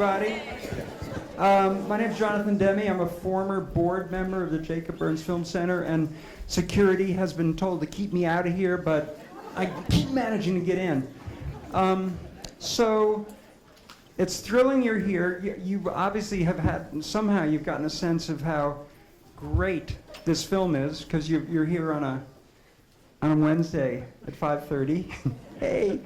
everybody. My name is Jonathan Demme. I'm a former board member of the Jacob Burns Film Center, and security has been told to keep me out of here, but I keep managing to get in. So it's thrilling you're here. You obviously have had, somehow you've gotten a sense of how great this film is, because you're here on a Wednesday at 5:30. Hey.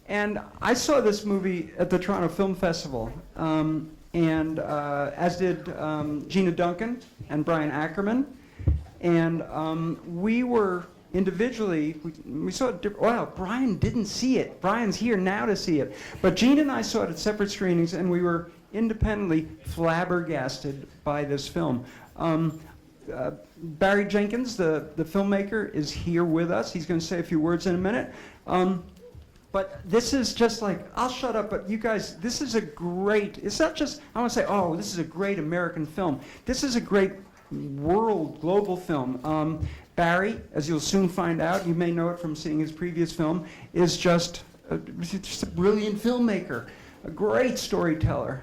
And I saw this movie at the Toronto Film Festival, and as did Gina Duncan and Brian Ackerman. And we were individually, we saw it, well, Brian didn't see it. Brian's here now to see it. But Gina and I saw it at separate screenings, and we were independently flabbergasted by this film. Barry Jenkins, the filmmaker, is here with us. He's going to say a few words in a minute. But this is just like, I'll shut up, but you guys, this is a great, it's not just, I want to say, oh, this is a great American film. This is a great world, global film. Barry, as you'll soon find out, you may know it from seeing his previous film, is just a brilliant filmmaker, a great storyteller,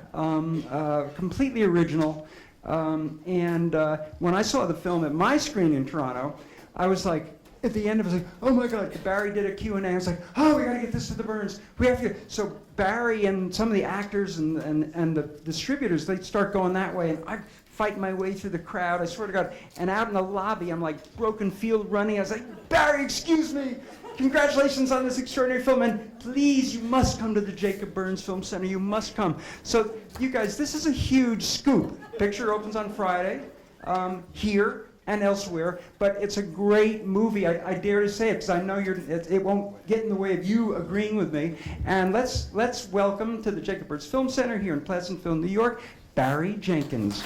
completely original. And when I saw the film at my screen in Toronto, I was like, at the end, it was like, oh my God, Barry did a Q&A. I was like, oh, we got to get this to the Burns. We have to. So Barry and some of the actors and the distributors, they start going that way, and I fight my way through the crowd. I swear to God. And out in the lobby, I'm like broken field running. I was like, Barry, excuse me. Congratulations on this extraordinary film, and please, you must come to the Jacob Burns Film Center. You must come. So you guys, this is a huge scoop. Picture opens on Friday here and elsewhere, but it's a great movie. I dare to say it because I know it won't get in the way of you agreeing with me. And let's welcome to the Jacob Burns Film Center here in Pleasantville, New York, Barry Jenkins.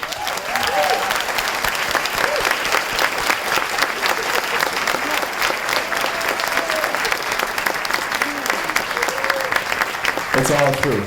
It's all true.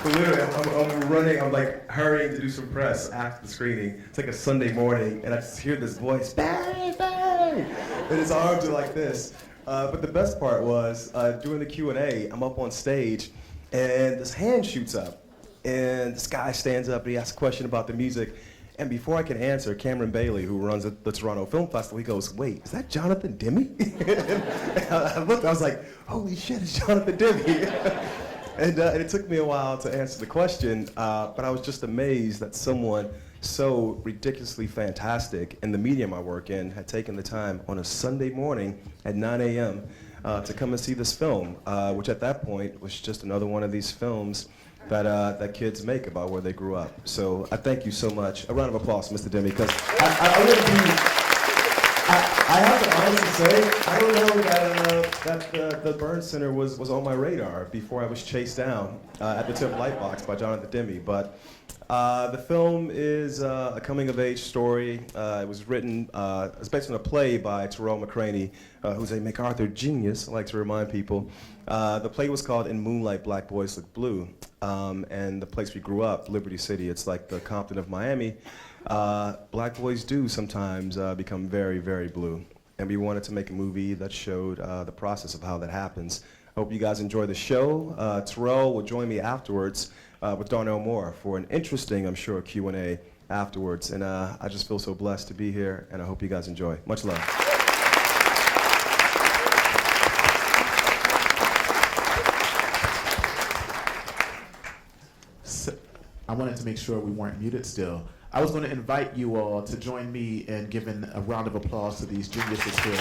Literally, I'm running, I'm like hurrying to do some press after the screening. It's like a Sunday morning, and I just hear this voice, Barry, Barry! And his arms are like this. But the best part was, during the Q&A, I'm up on stage, and this hand shoots up. And this guy stands up, and he asks a question about the music. And before I can answer, Cameron Bailey, who runs the Toronto Film Festival, he goes, wait, is that Jonathan Demme? And I looked, I was like, holy shit, it's Jonathan Demme. And it took me a while to answer the question, but I was just amazed that someone so ridiculously fantastic in the medium I work in had taken the time on a Sunday morning at 9 a.m. To come and see this film, which at that point was just another one of these films that kids make about where they grew up. So I thank you so much. A round of applause, Mr. Demme, because I have to honestly say, I don't know that the Burns Center was on my radar before I was chased down at the Tip Lightbox by Jonathan Demme. But the film is a coming-of-age story. It was written, it's based on a play by Tarell McCraney, who's a MacArthur genius, I like to remind people. The play was called In Moonlight, Black Boys Look Blue. And the place we grew up, Liberty City, it's like the Compton of Miami. Black boys do sometimes become very, very blue. And we wanted to make a movie that showed the process of how that happens. I hope you guys enjoy the show. Tarell will join me afterwards with Darnell Moore for an interesting, I'm sure, Q&A afterwards. And I just feel so blessed to be here, and I hope you guys enjoy. Much love. I wanted to make sure we weren't muted still. I was going to invite you all to join me in giving a round of applause to these geniuses here.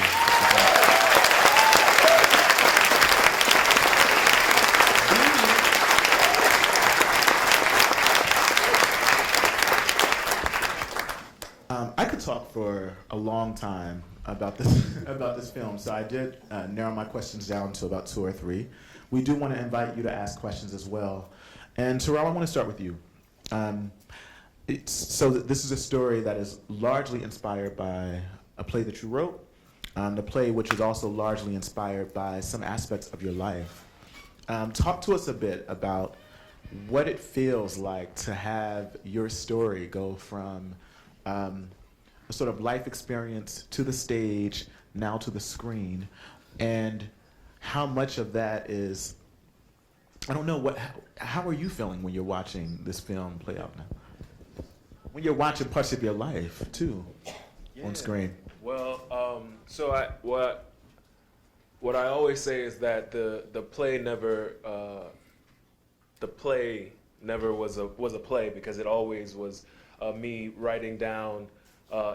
I could talk for a long time about this film, so I did narrow my questions down to about 2 or 3. We do want to invite you to ask questions as well. And Tarell, I want to start with you. So this is a story that is largely inspired by a play that you wrote, the play which is also largely inspired by some aspects of your life. Talk to us a bit about what it feels like to have your story go from a sort of life experience to the stage, now to the screen, and how much of that is I don't know how are you feeling when you're watching this film play out now? When you're watching parts of your life too on screen. Well, what I always say is that the play never was a play, because it always was me writing down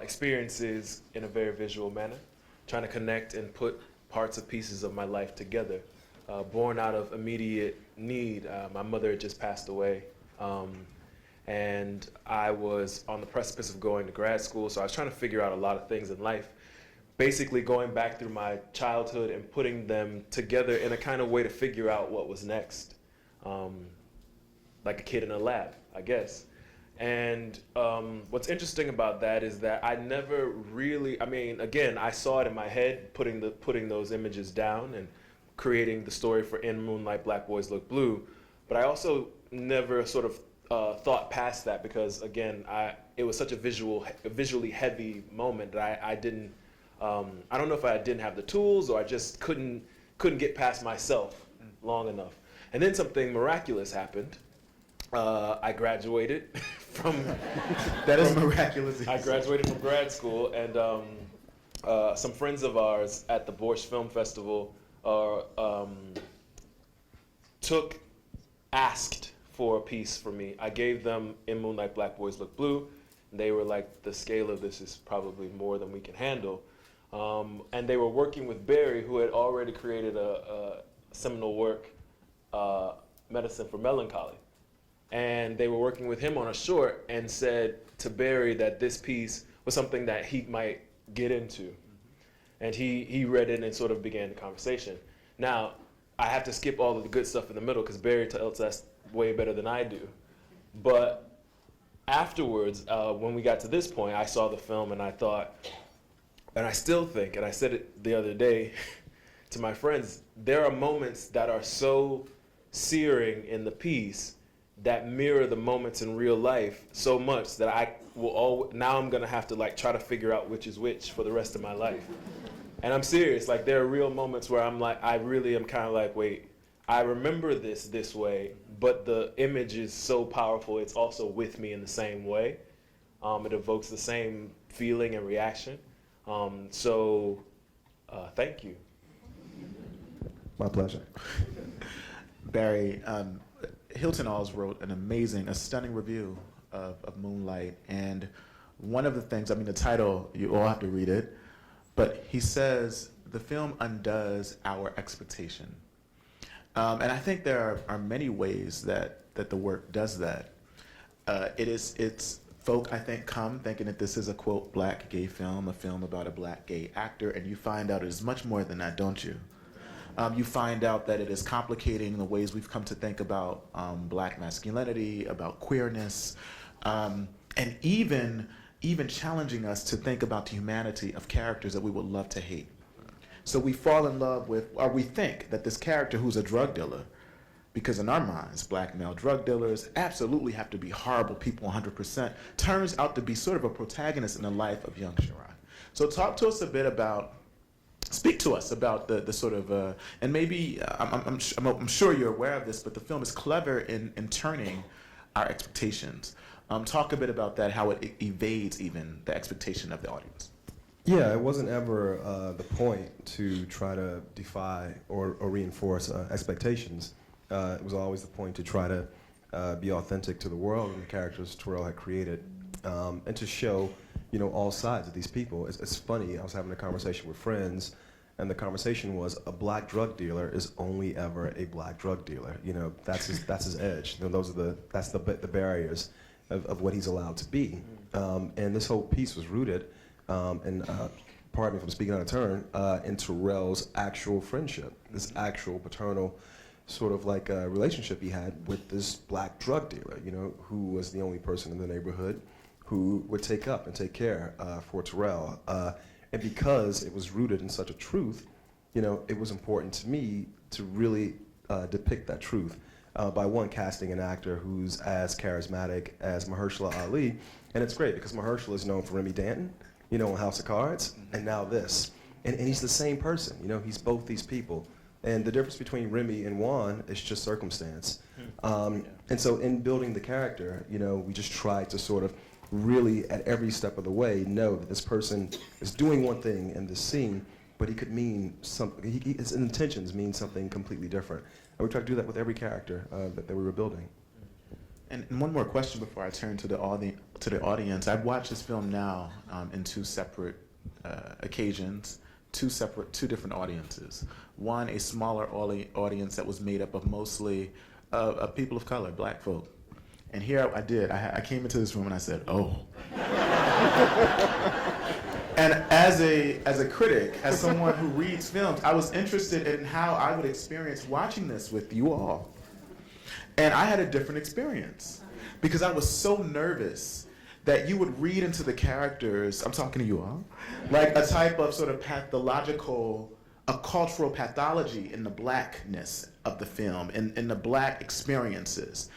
experiences in a very visual manner, trying to connect and put parts of pieces of my life together. Born out of immediate need. My mother had just passed away, and I was on the precipice of going to grad school, so I was trying to figure out a lot of things in life. Basically going back through my childhood and putting them together in a kind of way to figure out what was next. Like a kid in a lab, I guess. And what's interesting about that is that I never really, again, I saw it in my head, putting those images down and creating the story for In Moonlight, Black Boys Look Blue. But I also never sort of thought past that, because again, it was such a visually heavy moment that I didn't, I don't know if I didn't have the tools, or I just couldn't get past myself long enough. And then something miraculous happened. I graduated from. That is miraculous. I graduated from grad school, and some friends of ours at the Borscht Film Festival asked for a piece for me. I gave them In Moonlight, Black Boys Look Blue. And they were like, the scale of this is probably more than we can handle. And they were working with Barry, who had already created a seminal work, Medicine for Melancholy. And they were working with him on a short, and said to Barry that this piece was something that he might get into. And he read it and sort of began the conversation. Now, I have to skip all of the good stuff in the middle, because Barry tells us way better than I do. But afterwards, when we got to this point, I saw the film and I thought, and I still think, and I said it the other day to my friends, there are moments that are so searing in the piece that mirror the moments in real life so much that I will now I'm gonna have to try to figure out which is which for the rest of my life. And I'm serious, there are real moments where I'm I really am kind of wait, I remember this way, but the image is so powerful, it's also with me in the same way. It evokes the same feeling and reaction. Thank you. My pleasure. Barry, Hilton Alls wrote a stunning review of Moonlight, and one of the things, the title, you all have to read it, but he says the film undoes our expectation. And I think there are many ways that the work does that. It's folk, I think, come thinking that this is a, quote, black gay film, a film about a black gay actor, and you find out it is much more than that, don't you? You find out that it is complicating the ways we've come to think about black masculinity, about queerness, and even challenging us to think about the humanity of characters that we would love to hate. So we fall in love with, or we think that this character who's a drug dealer, because in our minds, black male drug dealers absolutely have to be horrible people 100%, turns out to be sort of a protagonist in the life of young Sharon. So talk to us a bit about, speak to us about the sort of, and maybe, I'm sure you're aware of this, but the film is clever in turning our expectations. Talk a bit about that, how it evades even the expectation of the audience. Yeah, it wasn't ever the point to try to defy or reinforce expectations. It was always the point to try to be authentic to the world and the characters Tarell had created, and to show, all sides of these people. It's funny, I was having a conversation with friends, and the conversation was, a black drug dealer is only ever a black drug dealer. That's his edge. That's the barriers of what he's allowed to be. And this whole piece was rooted, and pardon me if I'm speaking out of turn, in Tarell's actual friendship, this actual paternal sort of relationship he had with this black drug dealer, who was the only person in the neighborhood who would take up and take care for Tarell. And because it was rooted in such a truth, it was important to me to really depict that truth by one, casting an actor who's as charismatic as Mahershala Ali. And it's great because Mahershala is known for Remy Danton, on House of Cards, and now this. And he's the same person, he's both these people And the difference between Remy and Juan is just circumstance. And so in building the character, you know, we just try to sort of really at every step of the way know that this person is doing one thing in this scene, but he could mean something, his intentions mean something completely different. And we try to do that with every character that we were building. And one more question before I turn to the audience. I've watched this film now in two separate occasions, two different audiences. One, a smaller audience that was made up of mostly people of color, black folk. And here I came into this room and I said, oh. And as a critic, as someone who reads films, I was interested in how I would experience watching this with you all. And I had a different experience because I was so nervous that you would read into the characters, I'm talking to you all, like a type of sort of pathological, a cultural pathology in the blackness of the film, in the black experiences.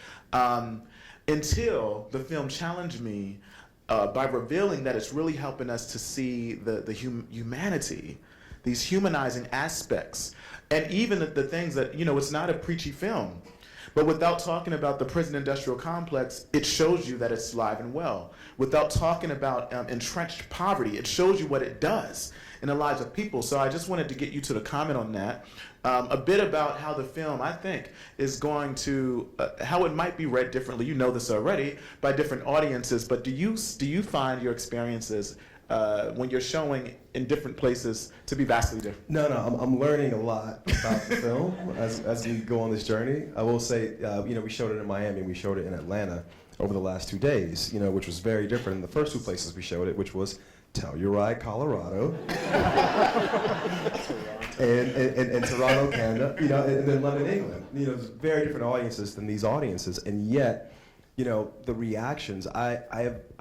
Until the film challenged me by revealing that it's really helping us to see the humanity, these humanizing aspects, and even the things that, you know, it's not a preachy film. But without talking about the prison industrial complex, it shows you that it's alive and well. Without talking about entrenched poverty, it shows you what it does in the lives of people. So I just wanted to get you to the comment on that. A bit about how the film, I think, is going to, how it might be read differently. You know this already, by different audiences. But do you find your experiences when you're showing in different places to be vastly different? No, I'm learning a lot about the film as we go on this journey. I will say, you know, we showed it in Miami, we showed it in Atlanta over the last 2 days, you know, which was very different than the first 2 places we showed it, which was Telluride, Colorado, and Toronto, Canada, you know, and then London, England. You know, it's very different audiences than these audiences, and yet, you know, the reactions. I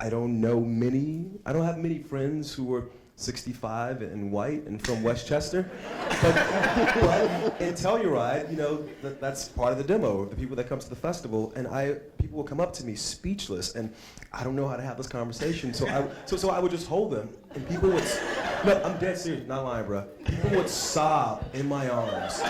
don't have many friends who are 65 and white and from Westchester, but in Telluride, you know, that's part of the demo. The people that come to the festival, and people will come up to me speechless, and I don't know how to have this conversation. So I would just hold them, and people would. No, I'm dead serious, not lying, bro. People would sob in my arms,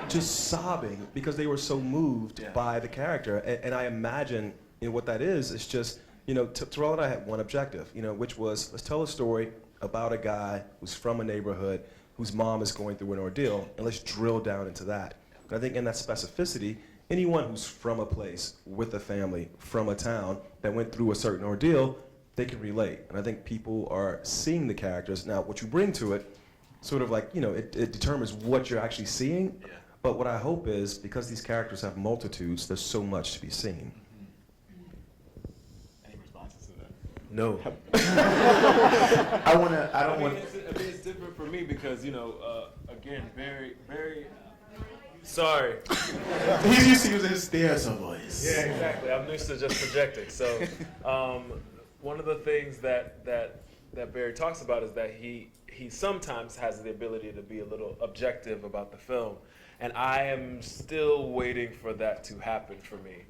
just sobbing because they were so moved by the character. And I imagine, you know, what that is. It's just, you know, Tarell and I had one objective, you know, which was let's tell a story about a guy who's from a neighborhood whose mom is going through an ordeal, and let's drill down into that. And I think in that specificity, anyone who's from a place with a family, from a town that went through a certain ordeal, they can relate. And I think people are seeing the characters. Now, what you bring to it, sort of like, you know, it determines what you're actually seeing. Yeah. But what I hope is, because these characters have multitudes, there's so much to be seen. No. I mean, it's different for me because, you know, again, very, very. Sorry. He's used to using his theater voice. Yeah, exactly. I'm used to just projecting. So, one of the things that Barry talks about is that he sometimes has the ability to be a little objective about the film, and I am still waiting for that to happen for me.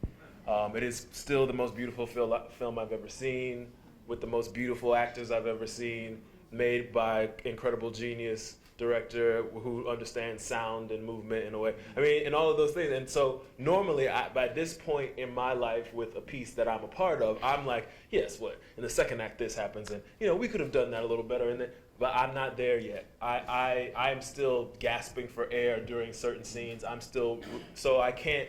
It is still the most beautiful film I've ever seen, with the most beautiful actors I've ever seen, made by incredible genius director who understands sound and movement in a way. I mean, and all of those things. And so normally, by this point in my life with a piece that I'm a part of, I'm like, yes, what? In the second act, this happens, and you know, we could have done that a little better. But I'm not there yet. I'm still gasping for air during certain scenes. So I can't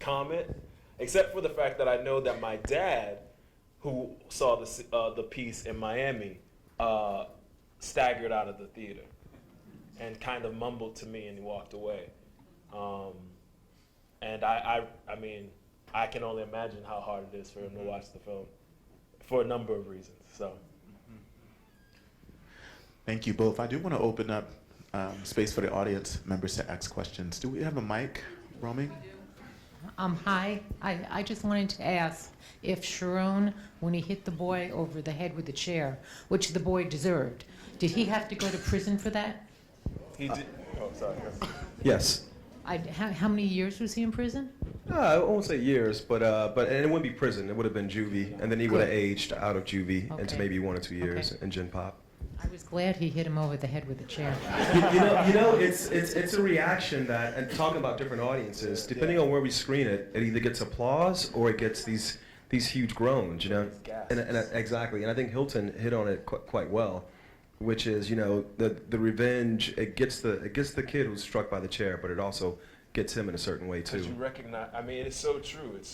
comment, except for the fact that I know that my dad, who saw the piece in Miami, staggered out of the theater and kind of mumbled to me and he walked away. And I mean, I can only imagine how hard it is for him to watch the film for a number of reasons. So. Thank you both. I do want to open up space for the audience members to ask questions. Do we have a mic roaming? Hi. I just wanted to ask if Sharon, when he hit the boy over the head with the chair, which the boy deserved, did he have to go to prison for that? He did. Oh, sorry. Yes. How many years was he in prison? I won't say years, but and it wouldn't be prison. It would have been juvie, and then he would have aged out of juvie into maybe 1 or 2 years in Gen Pop. I was glad he hit him over the head with a chair. It's a reaction that, and talking about different audiences, depending on where we screen it, it either gets applause or it gets these huge groans, you know. And exactly, and I think Hilton hit on it quite well, which is, you know, the revenge. It gets the kid who's struck by the chair, but it also gets him in a certain way too. Because you recognize, I mean, it's so true. It's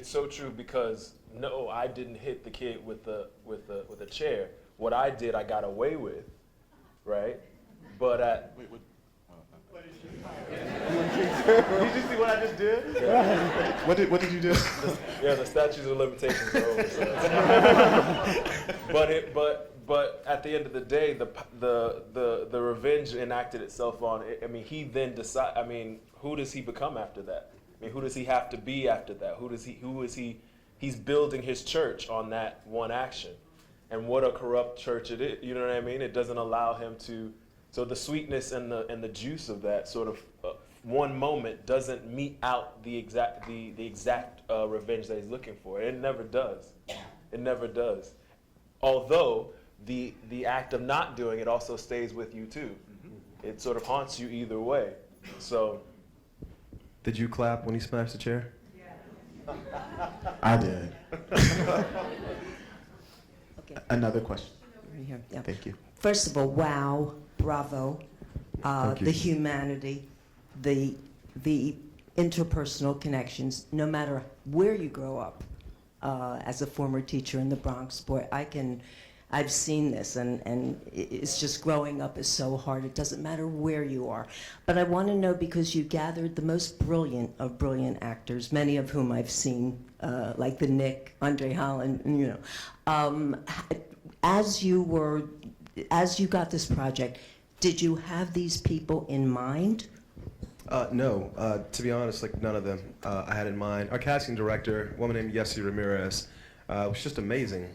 so true because no, I didn't hit the kid with a chair. What I did, I got away with, right? But wait, what did you see what I just did? Yeah. What did you do? The statutes of limitations are over. So. But at the end of the day, the revenge enacted itself on. I mean, he then decide. I mean, who does he become after that? I mean, who does he have to be after that? Who is he? He's building his church on that one action, and what a corrupt church it is. You know what I mean? It doesn't allow him to. So the sweetness and the juice of that sort of one moment doesn't mete out the exact revenge that he's looking for. It never does. It never does. Although the act of not doing it also stays with you too. Mm-hmm. It sort of haunts you either way. So. Did you clap when he smashed the chair? Yeah. I did. Okay. Another question. Right here. Yeah. Thank you. First of all, wow, bravo, Thank you. the humanity, the interpersonal connections. No matter where you grow up, as a former teacher in the Bronx, boy, I've seen this, and it's just growing up is so hard. It doesn't matter where you are. But I want to know, because you gathered the most brilliant of brilliant actors, many of whom I've seen, like the Nick, Andre Holland, you know. As you got this project, did you have these people in mind? No, to be honest, like none of them I had in mind. Our casting director, a woman named Yessi Ramirez, was just amazing.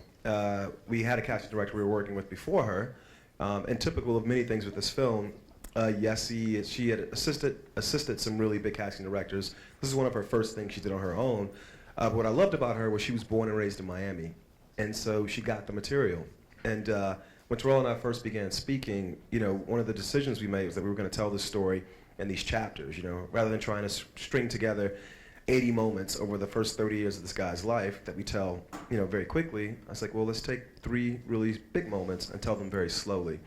We had a casting director we were working with before her, and typical of many things with this film, Yessi, she had assisted some really big casting directors. This is one of her first things she did on her own. But what I loved about her was she was born and raised in Miami, and so she got the material. And when Tarell and I first began speaking, you know, one of the decisions we made was that we were going to tell this story in these chapters, you know, rather than trying to string together 80 moments over the first 30 years of this guy's life that we tell, you know, very quickly. I was like, well, let's take 3 really big moments and tell them very slowly.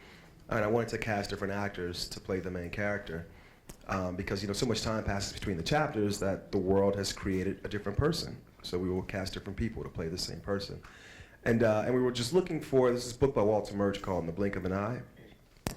And I wanted to cast different actors to play the main character, because, you know, so much time passes between the chapters that the world has created a different person. So we will cast different people to play the same person. And we were just looking for, this is a book by Walter Murch called In the Blink of an Eye.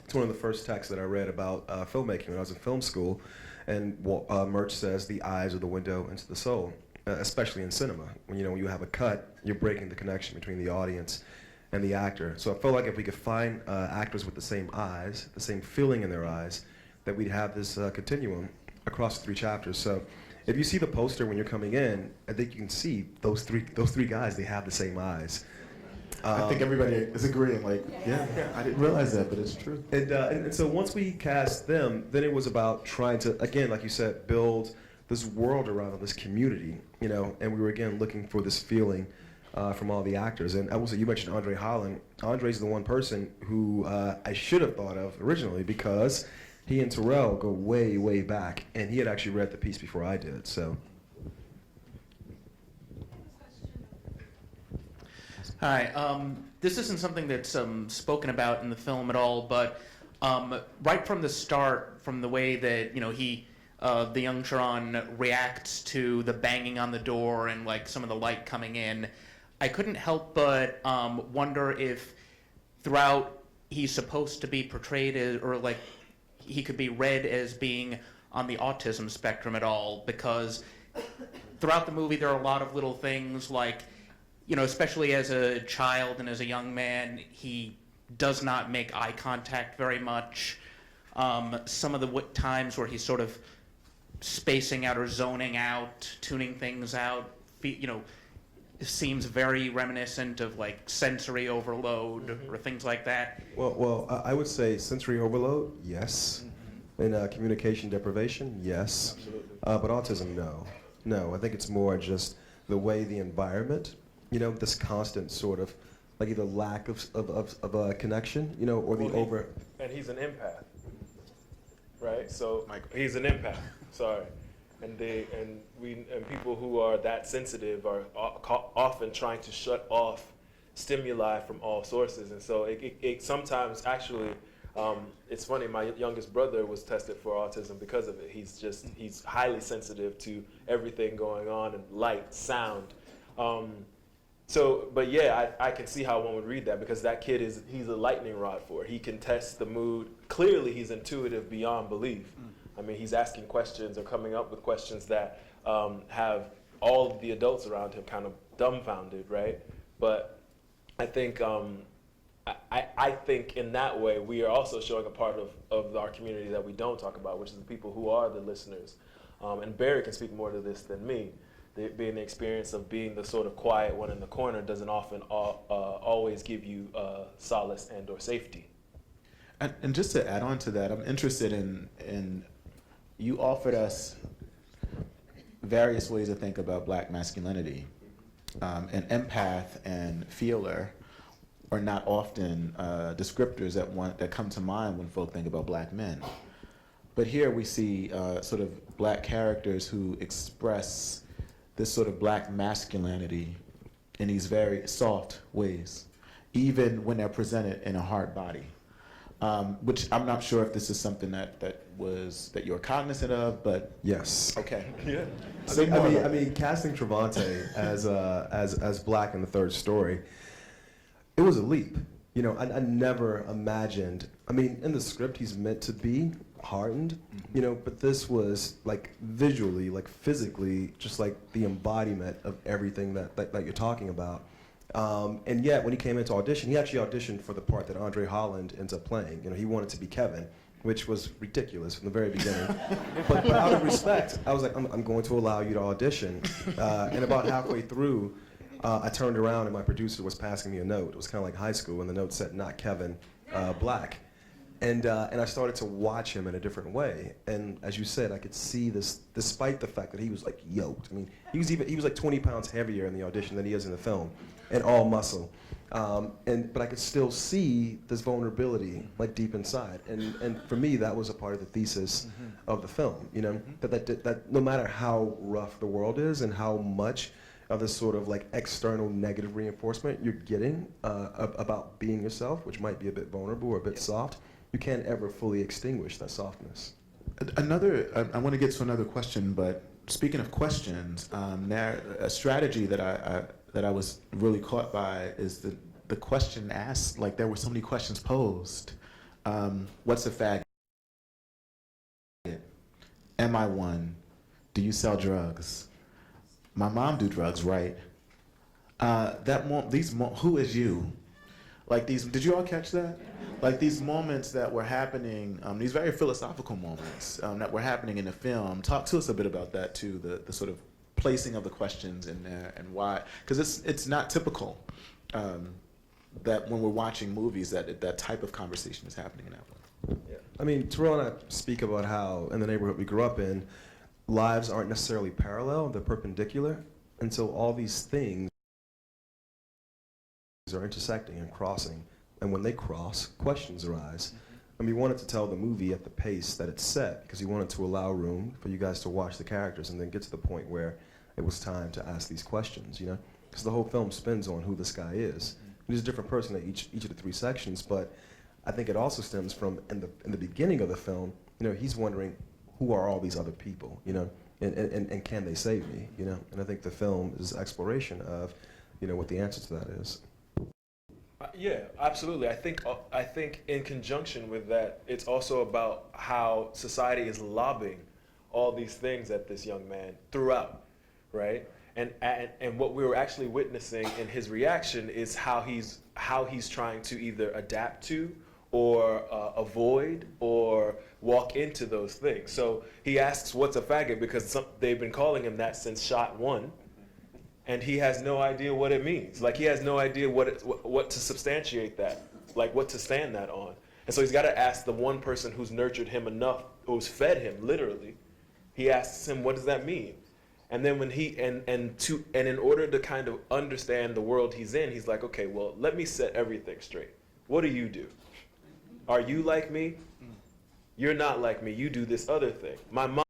It's one of the first texts that I read about filmmaking when I was in film school. And Murch says the eyes are the window into the soul, especially in cinema. When you have a cut, you're breaking the connection between the audience and the actor. So I felt like if we could find actors with the same eyes, the same feeling in their eyes, that we'd have this continuum across the 3 chapters. So if you see the poster when you're coming in, I think you can see those three guys, they have the same eyes. I think everybody is agreeing, like, yeah, I didn't realize that, but it's true. And so once we cast them, then it was about trying to, again, like you said, build this world around them, this community, you know, and we were, again, looking for this feeling from all the actors. And I will say, you mentioned Andre Holland. Andre's the one person who I should have thought of originally, because he and Tarell go way, way back, and he had actually read the piece before I did, so. Hi. This isn't something that's spoken about in the film at all, but right from the start, from the way that the young Sharon reacts to the banging on the door and like some of the light coming in, I couldn't help but wonder if throughout he's supposed to be portrayed as, or like he could be read as being on the autism spectrum at all, because throughout the movie there are a lot of little things like, especially as a child and as a young man, he does not make eye contact very much. Some of the times where he's sort of spacing out or zoning out, tuning things out, seems very reminiscent of like sensory overload or things like that. Well, I would say sensory overload, yes. And communication deprivation, yes. Absolutely. But autism, no. No, I think it's more just the way the environment, this constant sort of like either lack of a connection, you know, or the over. And he's an empath, right? So Michael. he's an empath. Sorry, and people who are that sensitive are often trying to shut off stimuli from all sources, and so it sometimes actually. It's funny, my youngest brother was tested for autism because of it. He's highly sensitive to everything going on, and light, sound. But yeah, I can see how one would read that, because that kid he's a lightning rod for it. He can test the mood. Clearly he's intuitive beyond belief. I mean, he's asking questions or coming up with questions that have all of the adults around him kind of dumbfounded, right? But I think I think in that way we are also showing a part of our community that we don't talk about, which is the people who are the listeners. And Barry can speak more to this than me. Being the experience of being the sort of quiet one in the corner doesn't often always give you solace and or safety. And just to add on to that, I'm interested in you offered us various ways to think about Black masculinity. An empath and feeler are not often descriptors that come to mind when folk think about Black men. But here we see sort of Black characters who express this sort of Black masculinity in these very soft ways, even when they're presented in a hard body. Which I'm not sure if this is something that you were cognizant of, but Yes. okay. Yeah. I mean, casting Trevante as Black in the third story, it was a leap. You know, I never imagined. I mean, in the script, he's meant to be hardened, you know, but this was like visually, like physically, just like the embodiment of everything that you're talking about. And yet, when he came into audition, he actually auditioned for the part that Andre Holland ends up playing. You know, he wanted to be Kevin, which was ridiculous from the very beginning. but out of respect, I was like, I'm going to allow you to audition. And about halfway through, I turned around and my producer was passing me a note. It was kind of like high school, and the note said, "Not Kevin, Black." And I started to watch him in a different way. And as you said, I could see this, despite the fact that he was like yoked. I mean, he was like 20 pounds heavier in the audition than he is in the film, and all muscle. But I could still see this vulnerability like deep inside. And for me, that was a part of the thesis of the film. You know, that no matter how rough the world is and how much of this sort of like external negative reinforcement you're getting about being yourself, which might be a bit vulnerable or a bit soft, you can't ever fully extinguish that softness. I want to get to another question, but speaking of questions, a strategy that I was really caught by is the question asked, like there were so many questions posed. What's a faggot? Am I one? Do you sell drugs? My mom do drugs, right? Who is you? Like these, did you all catch that? Like these moments that were happening, these very philosophical moments that were happening in the film. Talk to us a bit about that too, the sort of placing of the questions in there and why, because it's not typical that when we're watching movies that type of conversation is happening in that way. Yeah. I mean, Tarell and I speak about how in the neighborhood we grew up in, lives aren't necessarily parallel, they're perpendicular. And so all these things are intersecting and crossing. And when they cross, questions arise. And we wanted to tell the movie at the pace that it's set because we wanted to allow room for you guys to watch the characters and then get to the point where it was time to ask these questions, you know? Because the whole film spins on who this guy is. He's a different person at each of the three sections, but I think it also stems from, in the beginning of the film, you know, he's wondering, who are all these other people, you know? And can they save me, you know? And I think the film is exploration of, you know, what the answer to that is. Yeah, absolutely. I think in conjunction with that, it's also about how society is lobbing all these things at this young man throughout, right? And what we were actually witnessing in his reaction is how he's trying to either adapt to or avoid or walk into those things. So he asks, "What's a faggot?" because they've been calling him that since shot one. And he has no idea what it means. Like he has no idea what to substantiate that, like what to stand that on. And so he's got to ask the one person who's nurtured him enough, who's fed him literally. He asks him, "What does that mean?" And then when and in order to kind of understand the world he's in, he's like, okay, well, let me set everything straight. What do you do? Are you like me? You're not like me. You do this other thing. My mom